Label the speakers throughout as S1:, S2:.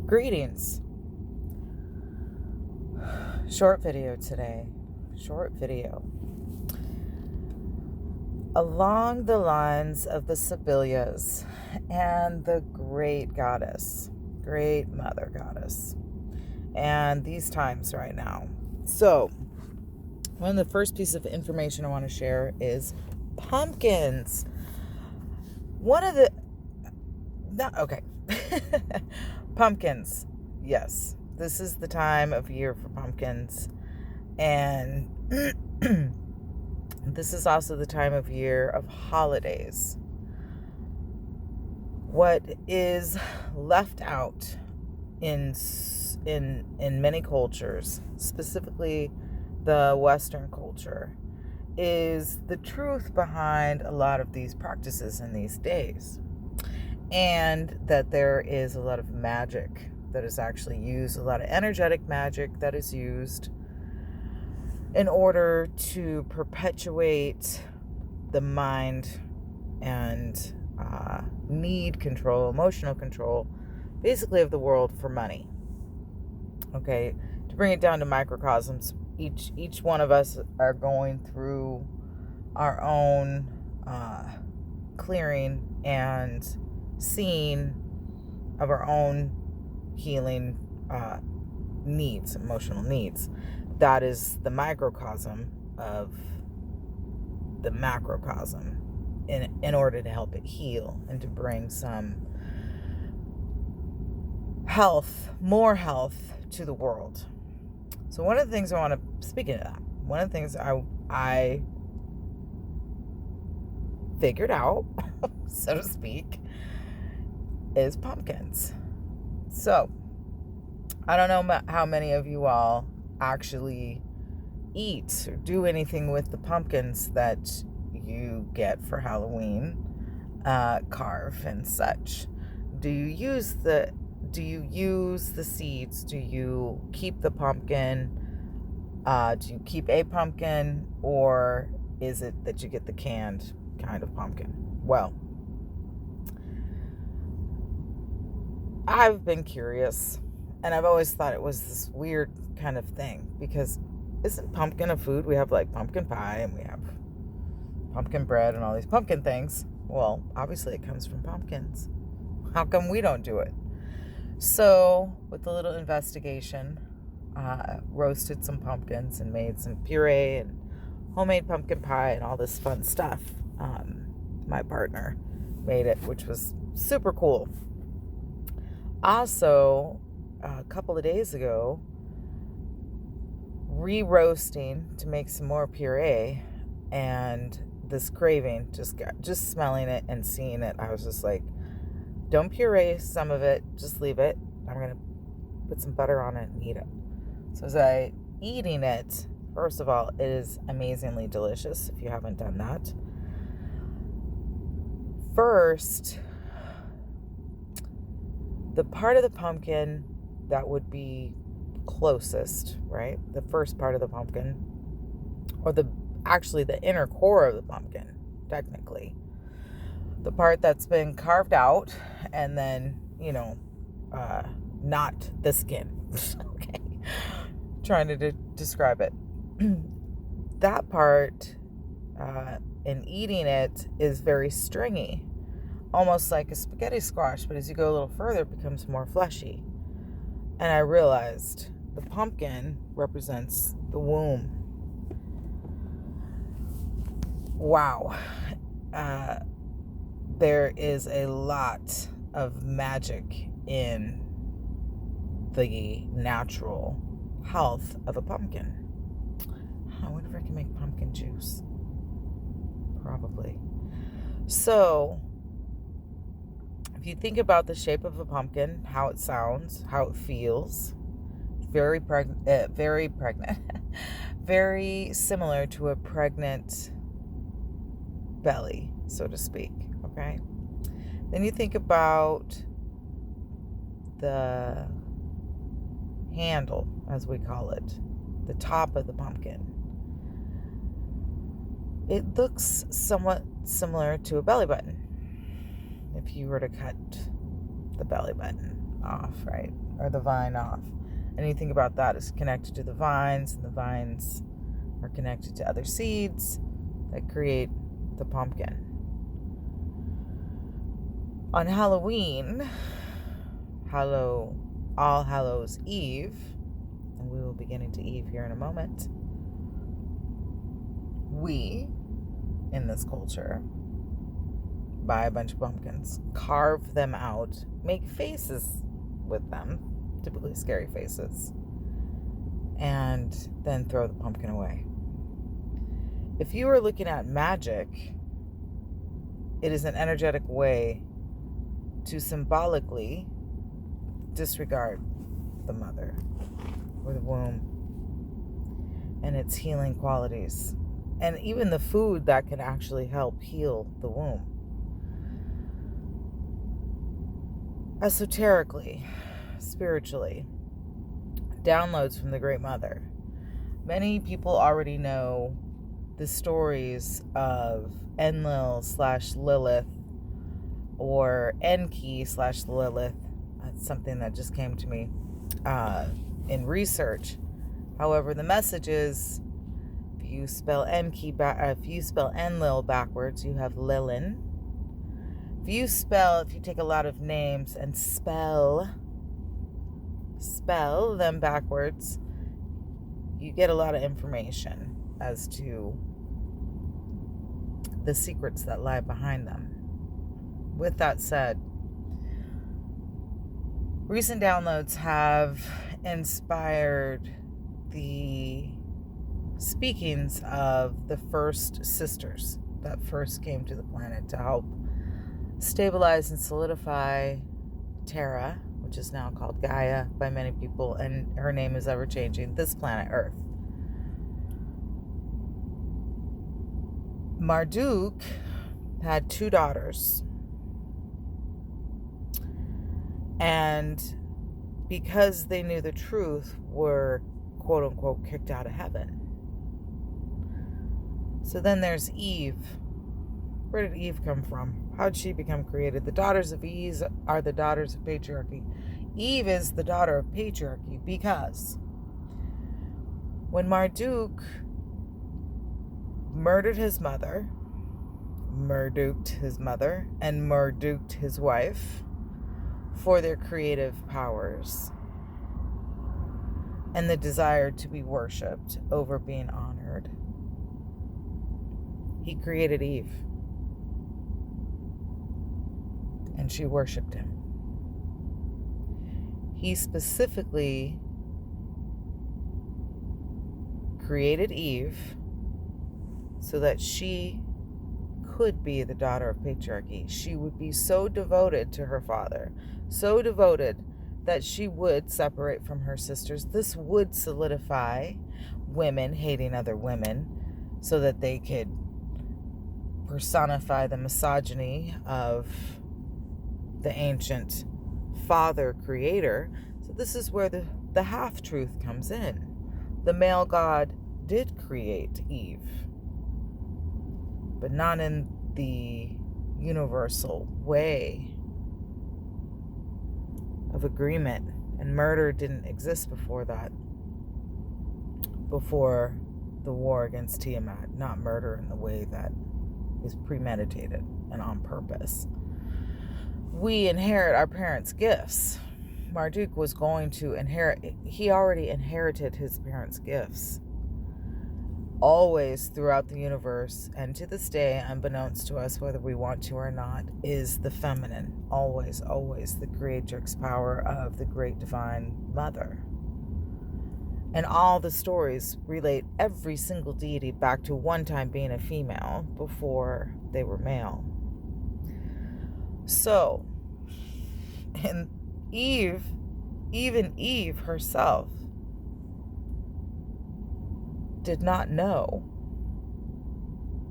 S1: Greetings. Short video today. Short video. Along the lines of the Sibylias and the great goddess, great mother goddess, and these times right now. So, one of the first pieces of information I want to share is pumpkins. Pumpkins. Yes, this is the time of year for pumpkins. And this is also the time of year of holidays. What is left out in many cultures, specifically the Western culture, is the truth behind a lot of these practices in these days. And that there is a lot of magic that is actually used, a lot of energetic magic that is used in order to perpetuate the mind and need control, emotional control, basically of the world for money. Okay, to bring it down to microcosms, each one of us are going through our own clearing and seeing of our own healing needs, emotional needs. That is the microcosm of the macrocosm in order to help it heal and to bring some health, more health to the world. So one of the things I want to, speaking of that, one of the things I figured out, so to speak, is pumpkins. So, I don't know how many of you all actually eat or do anything with the pumpkins that you get for Halloween, carve and such. Do you use the seeds? Do you keep the pumpkin? Do you keep a pumpkin, or is it that you get the canned kind of pumpkin? Well, I've been curious, and I've always thought it was this weird kind of thing, because isn't pumpkin a food? We have like pumpkin pie, and we have pumpkin bread and all these pumpkin things. Well, obviously it comes from pumpkins. How come we don't do it? So, with a little investigation, roasted some pumpkins and made some puree and homemade pumpkin pie and all this fun stuff. My partner made it, which was super cool. Also, a couple of days ago, re-roasting to make some more puree, and this craving, just smelling it and seeing it, I was just like, don't puree some of it, just leave it. I'm going to put some butter on it and eat it. So as I eating it, first of all, it is amazingly delicious if you haven't done that. First, the part of the pumpkin that would be closest, right? The first part of the pumpkin, or the inner core of the pumpkin, technically. The part that's been carved out and then, not the skin. Okay. Trying to describe it. That part, in eating it, is very stringy. Almost like a spaghetti squash, but as you go a little further, it becomes more fleshy. And I realized the pumpkin represents the womb. Wow. There is a lot of magic in the natural health of a pumpkin. I wonder if I can make pumpkin juice. Probably. So, if you think about the shape of a pumpkin, how it sounds, how it feels, very pregnant, very similar to a pregnant belly, so to speak, okay? Then you think about the handle, as we call it, the top of the pumpkin. It looks somewhat similar to a belly button. If you were to cut the belly button, off, right? Or the vine off. Anything about that is connected to the vines, and the vines are connected to other seeds that create the pumpkin. On Halloween, All Hallows Eve, and we will be getting to Eve here in a moment, we, in this culture, buy a bunch of pumpkins, carve them out, make faces with them, typically scary faces, and then throw the pumpkin away. If you are looking at magic, it is an energetic way to symbolically disregard the mother or the womb and its healing qualities, and even the food that can actually help heal the womb. Esoterically, spiritually, downloads from the Great Mother. Many people already know the stories of Enlil/Lilith or Enki/Lilith. That's something that just came to me in research. However, the message is, if you spell Enlil backwards, you have Lilin. If you take a lot of names and spell them backwards, you get a lot of information as to the secrets that lie behind them. With that said, recent downloads have inspired the speakings of the first sisters that first came to the planet to help stabilize and solidify Terra, which is now called Gaia by many people, and her name is ever changing, this planet Earth. Marduk had 2 daughters, and because they knew the truth, were quote unquote kicked out of heaven. So then there's Eve. Where did Eve come from? How did she become created? The daughters of Eve are the daughters of patriarchy. Eve is the daughter of patriarchy because when Marduk murdered his mother, Marduked and Marduked his wife for their creative powers and the desire to be worshipped over being honored, he created Eve. And she worshipped him. He specifically created Eve so that she could be the daughter of patriarchy. She would be so devoted to her father, so devoted that she would separate from her sisters. This would solidify women hating other women so that they could personify the misogyny of the ancient father creator. So this is where the half-truth comes in. The male god did create Eve, but not in the universal way of agreement. And murder didn't exist before that, before the war against Tiamat. Not murder in the way that is premeditated and on purpose. We inherit our parents' gifts. Marduk was going to inherit, he already inherited his parents' gifts. Always throughout the universe, and to this day, unbeknownst to us, whether we want to or not, is the feminine. Always, always the creatrix power of the great divine mother. And all the stories relate every single deity back to one time being a female before they were male. So, and even Eve herself did not know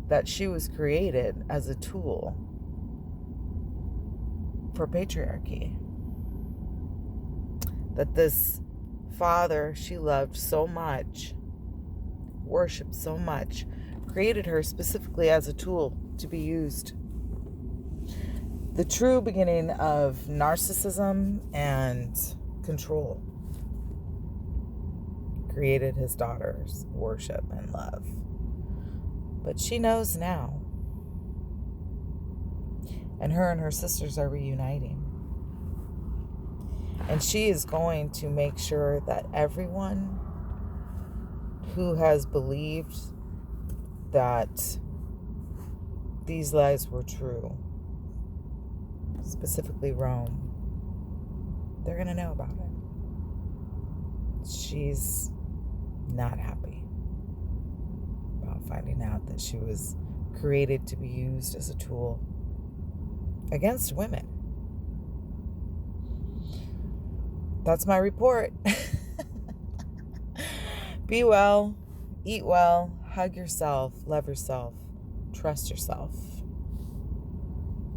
S1: that she was created as a tool for patriarchy. That this father she loved so much, worshipped so much, created her specifically as a tool to be used. the true beginning of narcissism and control. Created his daughters, worship and love. But she knows now. And her sisters are reuniting. And she is going to make sure that everyone who has believed that these lies were true, specifically Rome, they're going to know about it. She's not happy about finding out that she was created to be used as a tool against women. That's my report. Be well, eat well, hug yourself, love yourself, trust yourself.